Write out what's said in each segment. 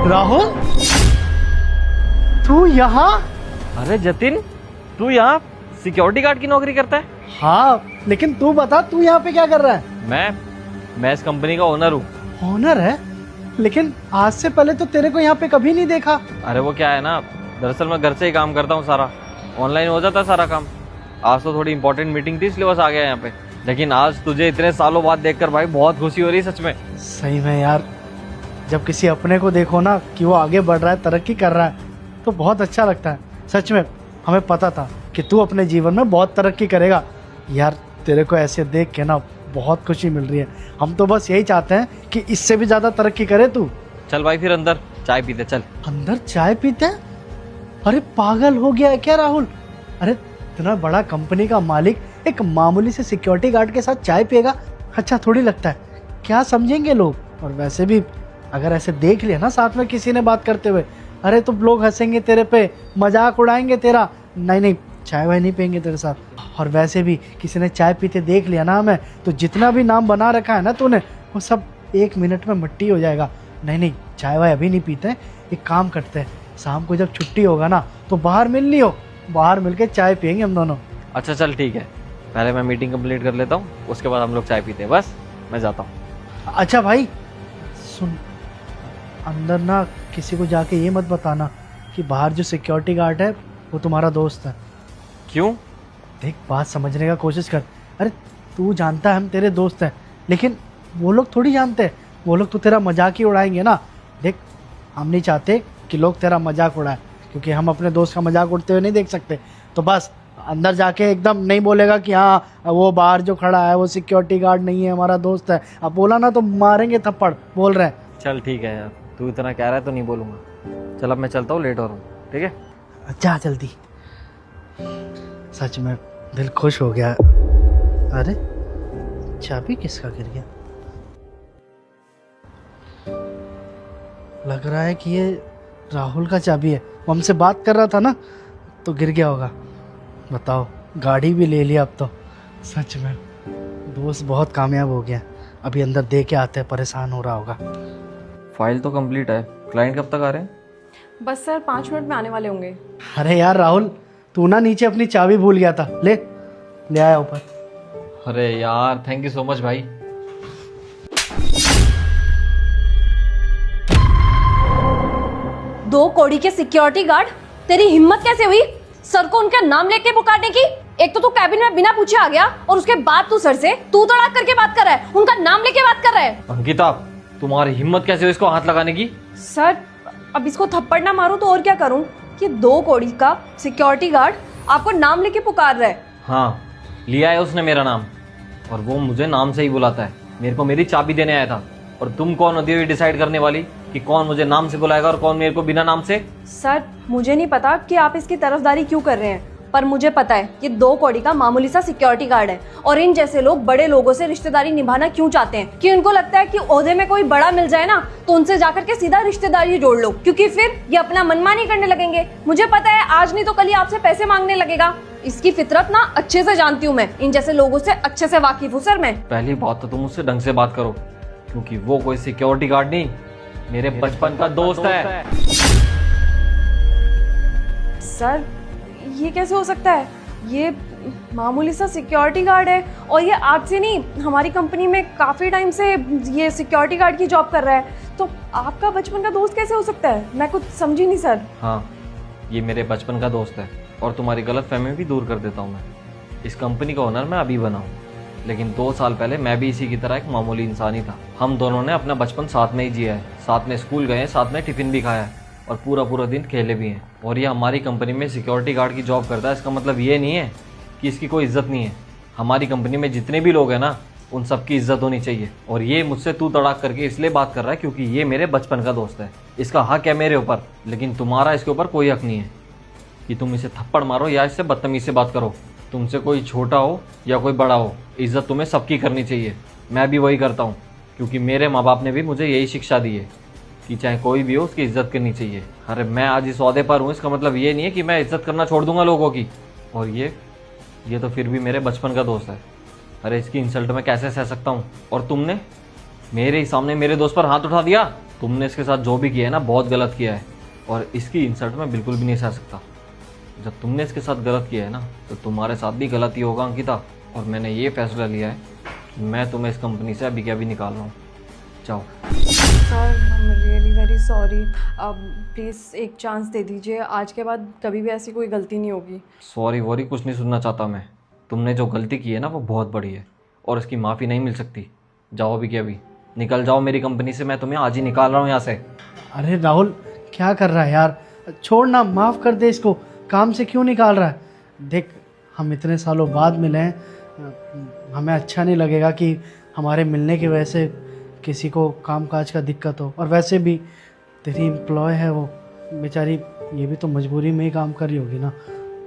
राहुल, तू यहाँ? अरे जतिन, तू यहाँ सिक्योरिटी गार्ड की नौकरी करता है? हाँ, लेकिन तू बता, तू यहाँ पे क्या कर रहा है? मैं इस कंपनी का ओनर हूँ। ऑनर है? लेकिन आज से पहले तो तेरे को यहाँ पे कभी नहीं देखा। अरे वो क्या है ना, दरअसल मैं घर से ही काम करता हूँ, सारा ऑनलाइन हो जाता है सारा काम। आज तो थोड़ी इंपॉर्टेंट मीटिंग थी इसलिए बस आ गया यहाँ पे। लेकिन आज तुझे इतने सालों बाद देखकर भाई बहुत खुशी हो रही है सच में। सही में यार, जब किसी अपने को देखो ना कि वो आगे बढ़ रहा है, तरक्की कर रहा है, तो बहुत अच्छा लगता है। सच में हमें पता था कि तू अपने जीवन में बहुत तरक्की करेगा। यार तेरे को ऐसे देख के ना बहुत खुशी मिल रही है। हम तो बस यही चाहते हैं कि इससे भी ज़्यादा तरक्की करे तू। चल भाई फिर अंदर चाय पीते चल। अंदर चाय पीते हैं? अरे पागल हो गया है क्या राहुल? अरे इतना बड़ा कंपनी का मालिक एक मामूली से सिक्योरिटी गार्ड के साथ चाय पिएगा? अच्छा थोड़ी लगता है, क्या समझेंगे लोग? और वैसे भी अगर ऐसे देख लिया ना साथ में किसी ने बात करते हुए, अरे तो लोग हंसेंगे तेरे पे, मजाक उड़ाएंगे तेरा। नहीं, चाय वाय नहीं पियेंगे तेरे साथ। और वैसे भी किसी ने चाय पीते देख लिया ना हमें, तो जितना भी नाम बना रखा है ना तूने, वो सब 1 मिनट में मिट्टी हो जाएगा। नहीं, चाय वाय अभी नहीं पीते हैं। एक काम करते हैं, शाम को जब छुट्टी होगा ना तो बाहर मिल लियो, बाहर मिलके चाय पियेंगे हम दोनों। अच्छा चल ठीक है, पहले मैं मीटिंग कंप्लीट कर लेता हूँ, उसके बाद हम लोग चाय पीते हैं। बस मैं जाता हूँ। अच्छा भाई सुन, अंदर ना किसी को जाके ये मत बताना कि बाहर जो सिक्योरिटी गार्ड है वो तुम्हारा दोस्त है। क्यों? देख, बात समझने का कोशिश कर। अरे तू जानता है हम तेरे दोस्त हैं, लेकिन वो लोग थोड़ी जानते हैं। वो लोग तो तेरा मजाक ही उड़ाएंगे ना। देख, हम नहीं चाहते कि लोग तेरा मजाक उड़ाए, क्योंकि हम अपने दोस्त का मजाक उड़ते हुए नहीं देख सकते। तो बस अंदर जाके एकदम नहीं बोलेगा कि हाँ वो बाहर जो खड़ा है वो सिक्योरिटी गार्ड नहीं है, हमारा दोस्त है। अब बोला ना तो मारेंगे थप्पड़, बोल रहे हैं। चल ठीक है यार, तू इतना कह रहा है तो नहीं बोलूँगा। चल अब मैं चलता हूँ, लेट हो रहा हूँ। ठीक है, अच्छा जल्दी। सच में दिल खुश हो गया। अरे चाबी किसका गिर गया? लग रहा है कि ये राहुल का चाबी है। वो हमसे बात कर रहा था ना, तो गिर गया होगा। बताओ, गाड़ी भी ले लिया अब तो। सच में दोस्त बहुत कामयाब हो गया। अभी अंदर दे के आते हैं, परेशान हो रहा होगा। फाइल तो कंप्लीट है, क्लाइंट कब तक आ रहे हैं? बस सर 5 मिनट में आने वाले होंगे। अरे यार राहुल, तू ना नीचे अपनी चाबी भूल गया था, ले आया ऊपर। अरे यार थैंक यू सो मच भाई। दो कौड़ी के सिक्योरिटी गार्ड, तेरी हिम्मत कैसे हुई सर को उनका नाम लेके पुकारने की? एक तो तू कैबिन में बिना पूछे आ गया, और उसके बाद तू सर से तू तड़ाक करके बात कर रहा है, उनका नाम लेके बात कर रहा है। अंकिता, तुम्हारी हिम्मत कैसे हुई इसको हाथ लगाने की? सर अब इसको थप्पड़ ना मारूं तो और क्या करूं कि 2 कौड़ी का सिक्योरिटी गार्ड आपको नाम लेके पुकार रहा है। हाँ, लिया है उसने मेरा नाम, और वो मुझे नाम से ही बुलाता है। मेरे को मेरी चाबी देने आया था, और तुम कौन होती हो डिसाइड करने वाली कि कौन मुझे नाम से बुलाएगा और कौन मेरे को बिना नाम से? सर मुझे नहीं पता कि आप इसकी तरफदारी क्यों कर रहे हैं, पर मुझे पता है कि 2 कौड़ी का मामूली सा सिक्योरिटी गार्ड है, और इन जैसे लोग बड़े लोगों से रिश्तेदारी निभाना क्यों चाहते हैं कि उनको लगता है कि ओहदे में कोई बड़ा मिल जाए ना तो उनसे जाकर के सीधा रिश्तेदारी जोड़ लो, क्योंकि फिर ये अपना मनमानी करने लगेंगे। मुझे पता है आज नहीं तो कल ही आपसे पैसे मांगने लगेगा। इसकी फितरत ना अच्छे से जानती हूँ मैं, इन जैसे लोगों से अच्छे से वाकिफ हूँ सर मैं। पहली बात तो तुम मुझसे ढंग से बात करो, क्योंकि वो कोई सिक्योरिटी गार्ड नहीं, मेरे बचपन का दोस्त है। सर ये कैसे हो सकता है? ये मामूली सा सिक्योरिटी गार्ड है, और ये आज से नहीं, हमारी कंपनी में काफ़ी टाइम से ये सिक्योरिटी गार्ड की जॉब कर रहा है। तो आपका बचपन का दोस्त कैसे हो सकता है? मैं कुछ समझी नहीं सर। हाँ, ये मेरे बचपन का दोस्त है, और तुम्हारी गलतफहमी भी दूर कर देता हूँ मैं। इस कंपनी का ओनर मैं अभी बना हूँ, लेकिन 2 साल पहले मैं भी इसी की तरह एक मामूली इंसान ही था। हम दोनों ने अपना बचपन साथ में ही जिया है, साथ में स्कूल गए हैं, साथ में टिफिन भी खाया है, और पूरा दिन खेले भी हैं। और ये हमारी कंपनी में सिक्योरिटी गार्ड की जॉब करता है, इसका मतलब ये नहीं है कि इसकी कोई इज्जत नहीं है। हमारी कंपनी में जितने भी लोग हैं ना, उन सबकी इज्जत होनी चाहिए। और ये मुझसे तू तड़ाक करके इसलिए बात कर रहा है क्योंकि ये मेरे बचपन का दोस्त है। इसका हक है मेरे ऊपर, लेकिन तुम्हारा इसके ऊपर कोई हक नहीं है कि तुम इसे थप्पड़ मारो या इससे बदतमीज से बात करो। तुमसे कोई छोटा हो या कोई बड़ा हो, इज्जत तुम्हें सबकी करनी चाहिए। मैं भी वही करता हूँ, क्योंकि मेरे माँ बाप ने भी मुझे यही शिक्षा दी है कि चाहे कोई भी हो उसकी इज्जत करनी चाहिए। अरे मैं आज इस ओहदे पर हूँ, इसका मतलब ये नहीं है कि मैं इज्जत करना छोड़ दूंगा लोगों की। और ये तो फिर भी मेरे बचपन का दोस्त है। अरे इसकी इंसल्ट मैं कैसे सह सकता हूँ? और तुमने मेरे ही सामने मेरे दोस्त पर हाथ उठा दिया। तुमने इसके साथ जो भी किया है ना, बहुत गलत किया है, और इसकी इंसल्ट मैं बिल्कुल भी नहीं सह सकता। जब तुमने इसके साथ गलत किया है ना, तो तुम्हारे साथ भी गलत ही होगा अंकिता। और मैंने ये फैसला लिया है कि मैं तुम्हें इस कंपनी से अभी के अभी निकाल रहा हूँ। जाओ। Sir I am really very sorry, अब प्लीज़ एक चांस दे दीजिए, आज के बाद कभी भी ऐसी कोई गलती नहीं होगी। सॉरी वॉरी कुछ नहीं सुनना चाहता मैं। तुमने जो गलती की है ना, वो बहुत बड़ी है और इसकी माफ़ी नहीं मिल सकती। जाओ अभी के अभी, निकल जाओ मेरी कंपनी से। मैं तुम्हें आज ही निकाल रहा हूँ यहाँ से। अरे राहुल, क्या कर रहा है यार? छोड़ ना, माफ़ कर दे इसको। काम से क्यों निकाल रहा है? देख, हम इतने सालों बाद मिले हैं, हमें अच्छा नहीं लगेगा कि हमारे मिलने की वजह से किसी को कामकाज का दिक्कत हो। और वैसे भी तेरी एम्प्लॉय है वो, बेचारी ये भी तो मजबूरी में ही काम कर रही होगी ना,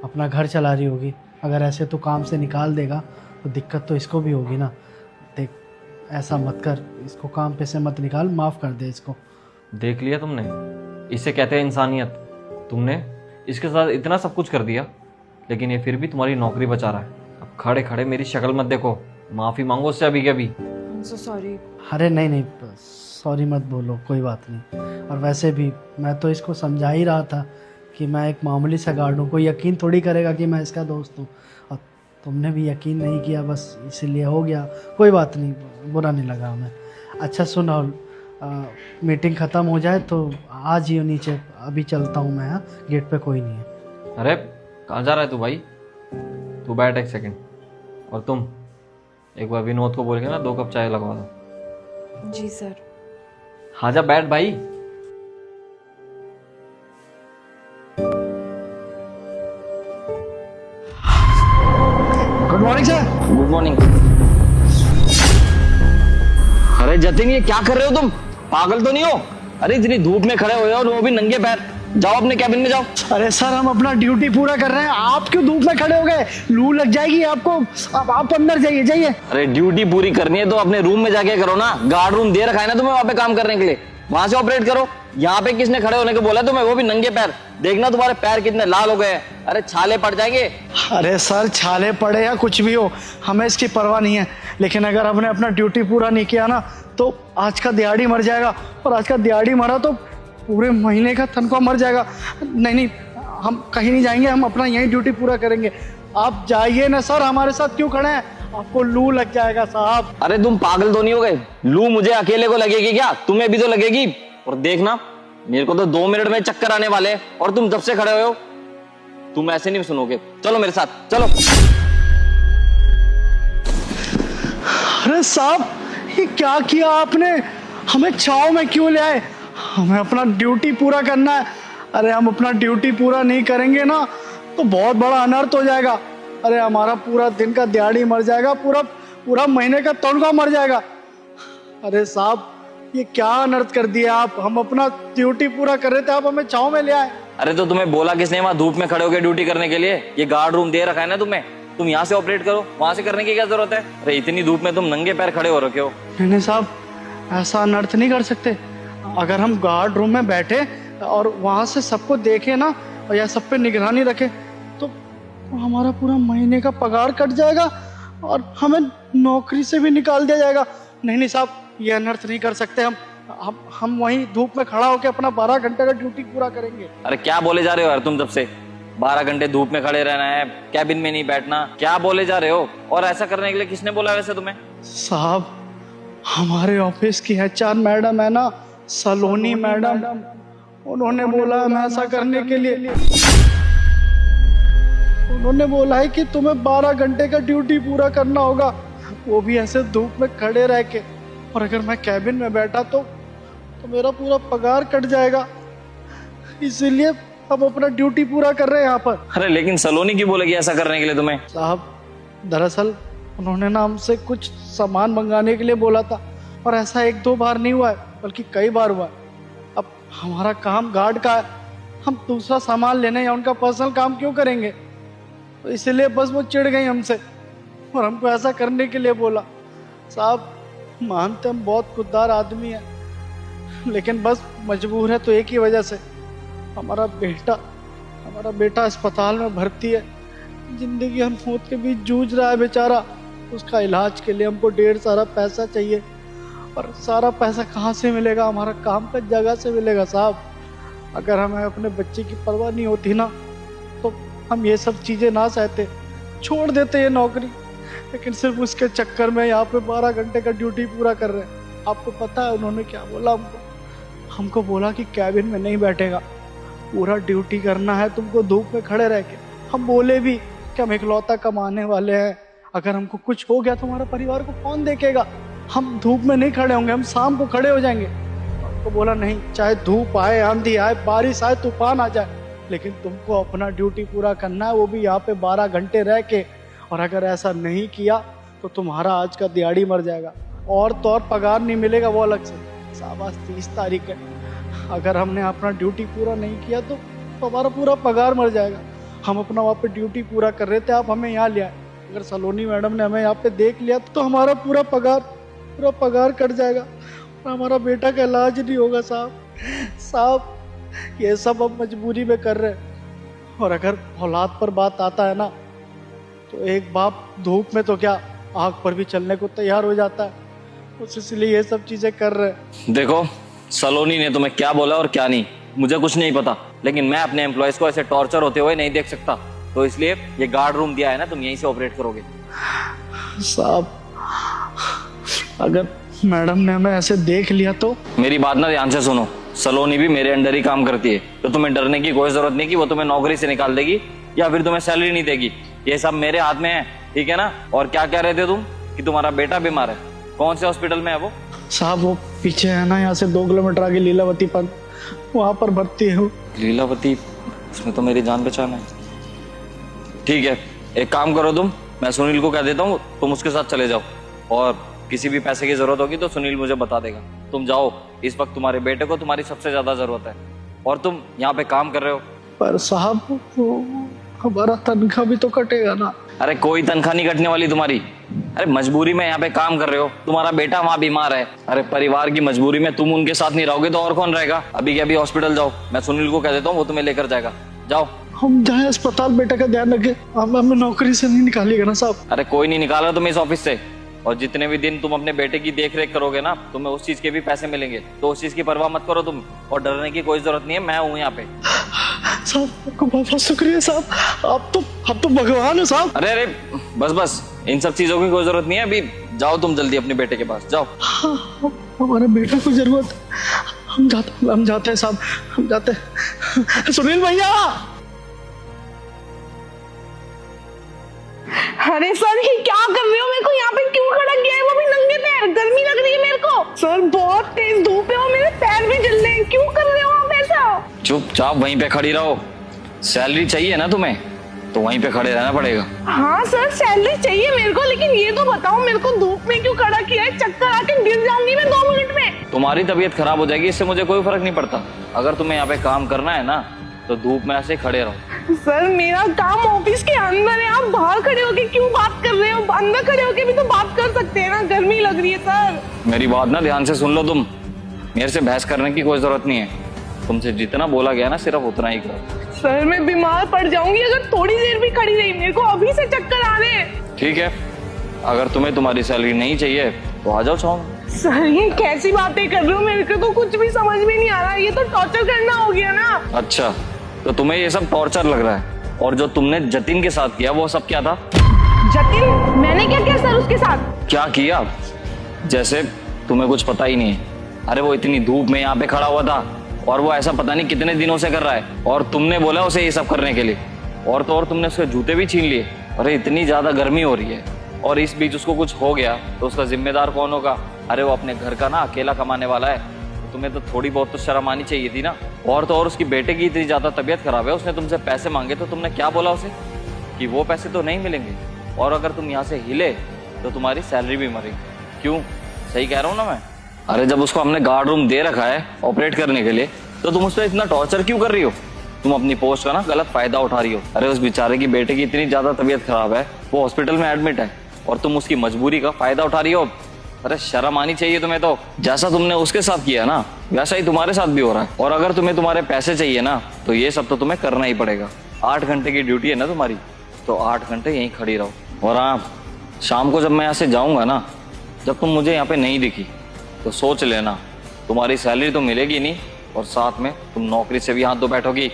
अपना घर चला रही होगी। अगर ऐसे तो काम से निकाल देगा तो दिक्कत तो इसको भी होगी ना। देख, ऐसा मत कर, इसको काम पे से मत निकाल, माफ़ कर दे इसको। देख लिया तुमने, इसे कहते हैं इंसानियत। तुमने इसके साथ इतना सब कुछ कर दिया, लेकिन ये फिर भी तुम्हारी नौकरी बचा रहा है। अब खड़े खड़े मेरी शक्ल मत देखो, माफ़ी मांगो उससे अभी के अभी। So sorry. अरे नहीं नहीं, सॉरी मत बोलो, कोई बात नहीं। और वैसे भी मैं तो इसको समझा ही रहा था कि मैं एक मामूली सा गार्ड हूँ, कोई यकीन थोड़ी करेगा कि मैं इसका दोस्त हूँ। और तुमने भी यकीन नहीं किया, बस इसीलिए हो गया। कोई बात नहीं, बुरा नहीं लगा हमें। अच्छा सुन राहुल, मीटिंग ख़त्म हो जाए तो आ जियो नीचे, अभी चलता हूँ मैं। हाँ, गेट पे कोई नहीं है। अरे कहाँ जा रहा है तू भाई? तू बैठ एक सेकंड, और तुम एक बार विनोद को बोल के ना 2 कप चाय लगवा दो। जी सर। हाँ जा बैठ भाई। Good morning sir. Good morning. अरे जतिन, ये क्या कर रहे हो तुम? पागल तो नहीं हो? अरे इतनी धूप में खड़े हुए हो और वो भी नंगे पैर। जाओ अपने कैबिन में जाओ। अरे सर, हम अपना ड्यूटी पूरा कर रहे हैं, आप क्यों धूप में खड़े हो गए? लू लग जाएगी आपको। अब आप अंदर जाइए, जाइए। अरे ड्यूटी पूरी करनी है तो अपने रूम में जाके करो ना। गार्ड रूम दे रखा है ना तुम्हें वहां पे काम करने के लिए, वहां से ऑपरेट करो। यहाँ पे किसने खड़े होने को बोला तुम्हें, वो भी नंगे पैर? देखना तुम्हारे पैर कितने लाल हो गए हैं। अरे छाले पड़ जाएंगे। अरे सर, छाले पड़े या कुछ भी हो, हमें इसकी परवाह नहीं है। लेकिन अगर हमने अपना ड्यूटी पूरा नहीं किया ना, तो आज का दिहाड़ी मर जाएगा। और आज का दिहाड़ी मरा तो पूरे महीने का तनख्वाह मर जाएगा। नहीं नहीं, हम कहीं नहीं जाएंगे, हम अपना यही ड्यूटी पूरा करेंगे। आप जाइए ना सर, हमारे साथ क्यों खड़े हैं? आपको लू लग जाएगा साहब। अरे तुम पागल तो नहीं हो गए? लू मुझे अकेले को लगेगी क्या? तुम्हें भी तो लगेगी। और देखना, मेरे को तो 2 मिनट में चक्कर आने वाले हैं, और तुम जब से खड़े हुए हो तुम ऐसे नहीं सुनोगे। चलो मेरे साथ चलो। अरे साहब, ये क्या किया आपने? हमें छाव में क्यों ले आए? हमें अपना ड्यूटी पूरा करना है। अरे हम अपना ड्यूटी पूरा नहीं करेंगे ना, तो बहुत बड़ा अनर्थ हो जाएगा। अरे हमारा पूरा दिन का दिहाड़ी मर जाएगा, पूरा महीने का तनख्वाह मर जाएगा। अरे साहब, ये क्या अनर्थ कर दिया आप? हम अपना ड्यूटी पूरा कर रहे थे, आप हमें छाव में ले आए। अरे तो तुम्हें बोला किसने वहां धूप में खड़े होकर ड्यूटी करने के लिए? ये गार्ड रूम दे रखा है ना तुम्हें, तुम यहाँ से ऑपरेट करो, वहां से करने की क्या जरूरत है? अरे इतनी धूप में तुम नंगे पैर खड़े हो रखे हो। नहीं साहब, ऐसा अनर्थ नहीं कर सकते। अगर हम गार्ड रूम में बैठे और वहाँ से सबको देखे ना, और या सब पे निगरानी रखे, तो हमारा पूरा महीने का पगार कट जाएगा और हमें नौकरी से भी निकाल दिया जाएगा। नहीं साहब, ये अनर्थ नहीं कर सकते। हम वहीं धूप में खड़ा होकर अपना 12 घंटे का ड्यूटी पूरा करेंगे। अरे क्या बोले जा रहे हो यार तुम? जब से 12 घंटे धूप में खड़े रहना है, कैबिन में नहीं बैठना, क्या बोले जा रहे हो? और ऐसा करने के लिए किसने बोला वैसे तुम्हें? साहब, हमारे ऑफिस की HR मैडम है ना, सलोनी मैडम, उन्होंने बोला मैं ऐसा करने के लिए। उन्होंने बोला है कि तुम्हें 12 घंटे का ड्यूटी पूरा करना होगा, वो भी ऐसे धूप में खड़े रह के। और अगर मैं कैबिन में बैठा तो मेरा पूरा पगार कट जाएगा। इसीलिए हम अपना ड्यूटी पूरा कर रहे हैं यहाँ पर। अरे लेकिन सलोनी क्यों बोलेगी ऐसा करने के लिए तुम्हें? साहब, दरअसल उन्होंने ना हमसे कुछ सामान मंगाने के लिए बोला था, और ऐसा 1-2 बार नहीं हुआ है, बल्कि कई बार हुआ है। अब हमारा काम गार्ड का है, हम दूसरा सामान लेने या उनका पर्सनल काम क्यों करेंगे? तो इसलिए बस वो चिढ़ गई हमसे और हमको ऐसा करने के लिए बोला। साहब, मानते हम बहुत खुददार आदमी है, लेकिन बस मजबूर है तो एक ही वजह से। हमारा बेटा अस्पताल में भर्ती है, जिंदगी और मौत के बीच जूझ रहा है बेचारा। उसका इलाज के लिए हमको ढेर सारा पैसा चाहिए, पर सारा पैसा कहाँ से मिलेगा, हमारा काम का जगह से मिलेगा साहब। अगर हमें अपने बच्चे की परवाह नहीं होती ना तो हम ये सब चीज़ें ना सहते, छोड़ देते ये नौकरी। लेकिन सिर्फ उसके चक्कर में यहाँ पे 12 घंटे का ड्यूटी पूरा कर रहे हैं। आपको पता है उन्होंने क्या बोला हमको बोला कि कैबिन में नहीं बैठेगा, पूरा ड्यूटी करना है तुमको धूप में खड़े रह के। हम बोले भी कि हम इकलौता कमाने वाले हैं, अगर हमको कुछ हो गया तो हमारा परिवार को कौन देखेगा, हम धूप में नहीं खड़े होंगे, हम शाम को खड़े हो जाएंगे। तो बोला नहीं, चाहे धूप आए, आंधी आए, बारिश आए, तूफान आ जाए, लेकिन तुमको अपना ड्यूटी पूरा करना है, वो भी यहाँ पे 12 घंटे रह के। और अगर ऐसा नहीं किया तो तुम्हारा आज का दिहाड़ी मर जाएगा, और तो और पगार नहीं मिलेगा वो अलग से। साहब आज 30 तारीख है, अगर हमने अपना ड्यूटी पूरा नहीं किया तो हमारा पूरा पगार मर जाएगा। हम अपना वहाँ पे ड्यूटी पूरा कर रहे थे, आप हमें यहाँ ले आए। अगर सलोनी मैडम ने हमें यहाँ पे देख लिया तो हमारा पूरा पगार कट जाएगा और हमारा बेटा का इलाज नहीं होगा साहब। ये सब हम मजबूरी में कर रहे हैं। और अगर औलाद पर बात आता है ना तो एक बाप धूप में तो क्या आग पर भी चलने को तैयार हो जाता है, इसलिए ये सब चीजें कर रहे हैं। देखो सलोनी ने तुम्हें क्या बोला और क्या नहीं मुझे कुछ नहीं पता, लेकिन मैं अपने एम्प्लॉयज को ऐसे टॉर्चर होते हुए नहीं देख सकता, तो इसलिए ये गार्ड रूम दिया है ना, तुम यहीं से ऑपरेट करोगे। साहब अगर मैडम ने हमें ऐसे देख लिया तो? मेरी बात ना ध्यान से सुनो, सलोनी भी मेरे अंडर ही काम करती है, तो तुम्हें डरने की कोई जरूरत नहीं कि वो तुम्हें नौकरी से निकाल देगी या फिर तुम्हें सैलरी नहीं देगी। ये सब मेरे हाथ में है, ठीक है ना। और क्या कह रहे थे तुम कि तुम्हारा बेटा बीमार है, कौन से हॉस्पिटल में है वो? साहब वो पीछे है ना, यहाँ से 2 किलोमीटर आगे लीलावती पंथ, वहां पर भर्ती है। लीलावती, उसमें तो मेरी जान पहचान है। ठीक है, एक काम करो तुम, मैं सुनील को कह देता हूँ, तुम उसके साथ चले जाओ, और किसी भी पैसे की जरूरत होगी तो सुनील मुझे बता देगा। तुम जाओ, इस वक्त तुम्हारे बेटे को तुम्हारी सबसे ज्यादा जरूरत है, और तुम यहाँ पे काम कर रहे हो। पर साहब हमारा तनख्वाह भी तो कटेगा ना। अरे कोई तनख्वाह नहीं कटने वाली तुम्हारी। अरे मजबूरी में यहाँ पे काम कर रहे हो, तुम्हारा बेटा वहाँ बीमार है। अरे परिवार की मजबूरी में तुम उनके साथ नहीं रहोगे तो और कौन रहेगा। अभी के अभी हॉस्पिटल जाओ, मैं सुनील को कह देता हूँ, वो तुम्हें लेकर जाएगा। जाओ। हम जाए अस्पताल, बेटा का ध्यान रखे, हमें नौकरी से नहीं निकालिएगा ना साहब। अरे कोई नहीं निकाल रहा तुम इस ऑफिस से, और जितने भी दिन तुम अपने बेटे की देख रेख करोगे ना, तुम्हें उस चीज के भी पैसे मिलेंगे, तो उस चीज की परवाह मत करो तुम, और डरने की कोई जरूरत नहीं है, मैं हूँ यहाँ पे। साहब आपको बहुत शुक्रिया साहब, आप तो भगवान हो साहब। अरे अरे बस इन सब चीजों की कोई जरूरत नहीं है, अभी जाओ तुम जल्दी अपने बेटे के पास जाओ। हमारे बेटा को जरूरत, हम जाते हैं साहब, हम जाते हैं। सुनील भैया। अरे सर ये क्या कर रहे हो, मेरे को यहाँ पे क्यों खड़ा किया है, वो भी नंगे पैर, गर्मी लग रही है मेरे को। सर बहुत तेज धूप है और मेरे पैर भी जल रहे हैं, क्यों कर रहे हो आप ऐसा? चुपचाप वहीं पे खड़ी रहो, सैलरी चाहिए ना तुम्हें तो वहीं पे खड़े रहना पड़ेगा। हाँ सर सैलरी चाहिए मेरे को, लेकिन ये तो बताओ मेरे को धूप में क्यों खड़ा किया है, चक्कर आके गिर जाऊंगी मैं 2 मिनट में। तुम्हारी तबीयत खराब हो जाएगी, इससे मुझे कोई फर्क नहीं पड़ता। अगर तुम्हें यहाँ पे काम करना है ना तो धूप में ऐसे खड़े रहो। सर मेरा काम ऑफिस के अंदर है, आप बाहर खड़े होके क्यों बात कर रहे हो, अंदर खड़े होके भी तो बात कर सकते हैं ना, गर्मी लग रही है सर। मेरी बात ना ध्यान से सुन लो तुम, मेरे से बहस करने की कोई जरूरत नहीं है, तुमसे जितना बोला गया ना सिर्फ उतना ही करो। सर मैं बीमार पड़ जाऊंगी अगर थोड़ी देर भी खड़ी रही, मेरे को अभी से चक्कर आ रहे हैं। ठीक है, अगर तुम्हें तुम्हारी सैलरी नहीं चाहिए तो आ जाओ छाव। सर ये कैसी बातें कर रहे हो, मेरे को तो कुछ भी समझ में नहीं आ रहा, ये तो टॉर्चर करना हो गया ना। अच्छा तो तुम्हें ये सब टॉर्चर लग रहा है, और जो तुमने जतिन के साथ किया वो सब क्या था? जतिन? मैंने क्या किया सर उसके साथ? क्या किया? जैसे तुम्हें कुछ पता ही नहीं है। अरे वो इतनी धूप में यहाँ पे खड़ा हुआ था, और वो ऐसा पता नहीं कितने दिनों से कर रहा है, और तुमने बोला उसे ये सब करने के लिए, और तो और तुमने उसके जूते भी छीन लिए। अरे इतनी ज्यादा गर्मी हो रही है, और इस बीच उसको कुछ हो गया तो उसका जिम्मेदार कौन होगा? अरे वो अपने घर का ना अकेला कमाने वाला है, तो तुम्हें तो थोड़ी बहुत तो शर्म आनी चाहिए थी ना। और तो और उसकी बेटे की इतनी ज्यादा तबीयत खराब है, उसने तुमसे पैसे मांगे तो तुमने क्या बोला उसे कि वो पैसे तो नहीं मिलेंगे, और अगर तुम यहाँ से हिले तो तुम्हारी सैलरी भी मरेगी। क्यों? सही कह रहा हूँ ना मैं? अरे जब उसको हमने गार्ड रूम दे रखा है ऑपरेट करने के लिए, तो तुम उस पर इतना टॉर्चर क्यों कर रही हो? तुम अपनी पोस्ट का ना गलत फायदा उठा रही हो। अरे उस बेचारे की बेटे की इतनी ज्यादा तबीयत खराब है, वो हॉस्पिटल में एडमिट है, और तुम उसकी मजबूरी का फायदा उठा रही हो। अरे शर्म आनी चाहिए तुम्हें तो। जैसा तुमने उसके साथ किया ना वैसा ही तुम्हारे साथ भी हो रहा है, और अगर तुम्हें तुम्हारे पैसे चाहिए ना तो ये सब तो तुम्हें करना ही पड़ेगा। 8 घंटे की ड्यूटी है ना तुम्हारी, तो 8 घंटे यहीं खड़ी रहो। और हाँ, शाम को जब मैं यहाँ से जाऊंगा ना, जब तुम मुझे यहाँ पे नहीं दिखी तो सोच लेना, तुम्हारी सैलरी तो मिलेगी नहीं और साथ में तुम नौकरी से भी हाथ धो बैठोगी,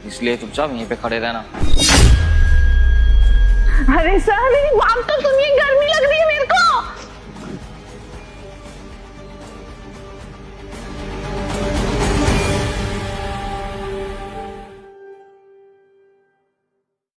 इसलिए चुपचाप यहीं पे खड़े रहना। अरे सर मेरी बात तो सुनिए, गर्मी लग रही है मेरे को।